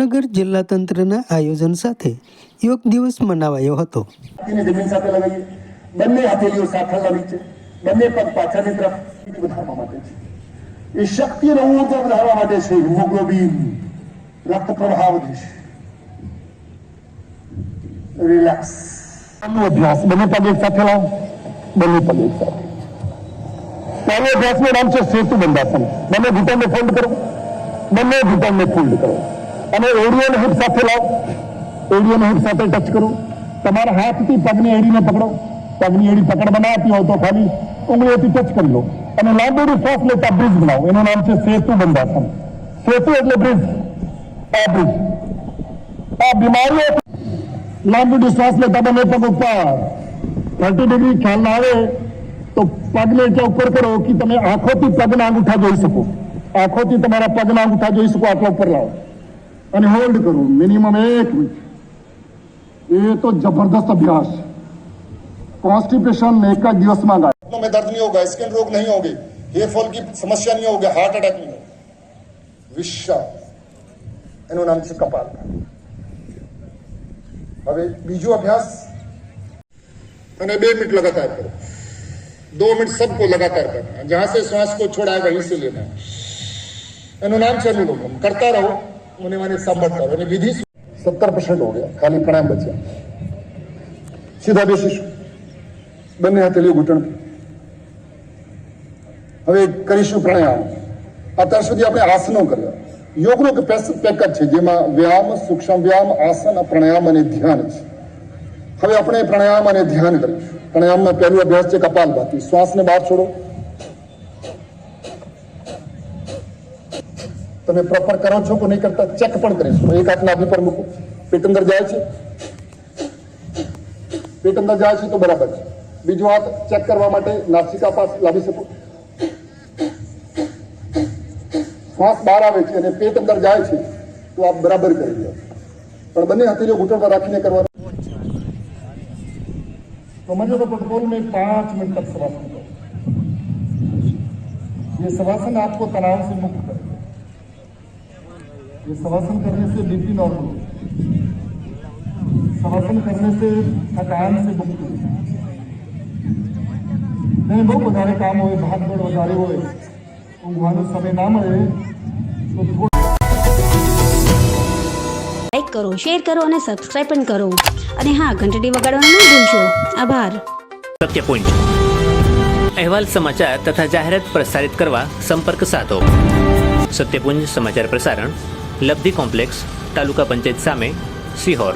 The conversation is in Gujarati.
ભાવનગર જિલ્લા તંત્રના આયોજન સાથે યોગ દિવસ મનાવાયો હતો. જમીન સાથે લગાવીએ, બંને હથેળીઓ સાથે લાવી છે, બંને પગ પાછળની તરફ વધારવા માટે છે. એ શક્તિનો ઊર્જા વધારવા માટે છે. હિમોગ્લોબિન રક્ત પ્રવાહ વધે છે. રિલેક્સ. અભ્યાસ બંને પગ એક સાથે લાવો, બંને પગ એક સાથે. પહેલો અભ્યાસનું નામ છે સેતુ બંધાસન. બંને ઘૂંટણને ફોલ્ડ કરો, બંને ઘૂંટણને ફોલ્ડ કરો અને એડિયન હિપ સાથે લાવો. એડિયન હિપ સાથે ટચ કરો. તમારા હાથથી પગની એડીને પકડો. પગની એડી પકડવા ના આપી હોય તો ખાલી ઉંગળીઓથી ટચ કરી લો અને લાંબોડી શ્વાસ લેતા બ્રિજ બનાવો. એનું નામ છે સેતુ બંધાસન. સેતુ એટલે બ્રિજ. આ બ્રિજ આ બીમારીઓ લાંબોડી શ્વાસ લેતા બંને પગ ઉપર 30 ડિગ્રી ખ્યાલ ના આવે તો પગને એટલા ઉપર કરો કે તમે આંખોથી પગના અંગૂઠા જોઈ શકો. આંખોથી તમારા પગના અંગૂઠા જોઈ શકો. આટલા ઉપર લાવો અને હોલ્ડ કરો મિનિમમ 1 મિનિટ. ये तो जबरदस्त अभ्यास. कॉन्स्टिपेशन एक का दिवस में गाय में दर्द नहीं होगा, स्किन रोग नहीं होगी, हेयर फॉल की समस्या नहीं होगी, हार्ट अटैक नहीं होगा. विश्वा એનું નામ છે કપાલ. હવે બીજો અભ્યાસ અને 2 मिनट लगातार करो. 2 मिनट सबको लगातार करना. जहां से श्वास को छोड़ा है वहीं से लेना है. એનું નામ છે અનુલોમ. करता रहो, મને મને સાંભળતા રહો. અને વિધિ 70% हो गया, खाली प्राणायाम बचा. सीधा बेसीશું, બંને હથેળીઓ ઘૂંટણ. હવે કરીશું પ્રાણાયામ. અત્યાર સુધી આપણે આસનો કર્યા. યોગનો પેકેજ છે જેમાં વ્યાયામ, સૂક્ષ્મ વ્યાયામ, આસન, પ્રાણાયામ અને ધ્યાન છે. હવે આપણે પ્રાણાયામ અને ધ્યાન કરીશું. પ્રાણાયામમાં પહેલો અભ્યાસ છે કપાલભાતિ. શ્વાસને બહાર છોડો. તમે પ્રોપર કરો છો કે નહીં કરતા ચેક પણ કરીશું. એક હાથ નાભી પર મૂકો. પેટ અંદર જાય છે, પેટ અંદર જાય છે તો બરાબર છે. બીજો હાથ ચેક કરવા માટે નાસિકા પાસે લાવી શકો. શ્વાસ બહાર આવે છે અને પેટ અંદર જાય છે તો આપ બરાબર કરી લો. પણ બંને હથેળીઓ ઘૂંટણ પર રાખીને કરવાનું. समझो तो प्रोटोकॉल में 5 मिनट तक शवासन करो. ये शवासन आपको तनाव से मुक्त करेगा. ये शवासन करने से बीपी नॉर्मल हो. शवासन करने से थकान से मुक्त हो. नहीं बहुत વધારે કામ હોય, ભાગ દોડ વધારે હોય, ઊંઘવાનો સમય ના મળે તો લાઈક કરો, શેર કરો અને સબસ્ક્રાઇબ પણ કરો. અને હા, ઘંટડી વગાડવાનું ન ભૂલશો. આભાર. સત્ય પોઈન્ટ. અહેવાલ, સમાચાર તથા જાહેરાત પ્રસારિત કરવા સંપર્ક સાધો. સત્યપુંજ સમાચાર પ્રસારણ, લબ્ધિ કોમ્પ્લેક્સ, તાલુકા પંચાયત સામે, સિહોર.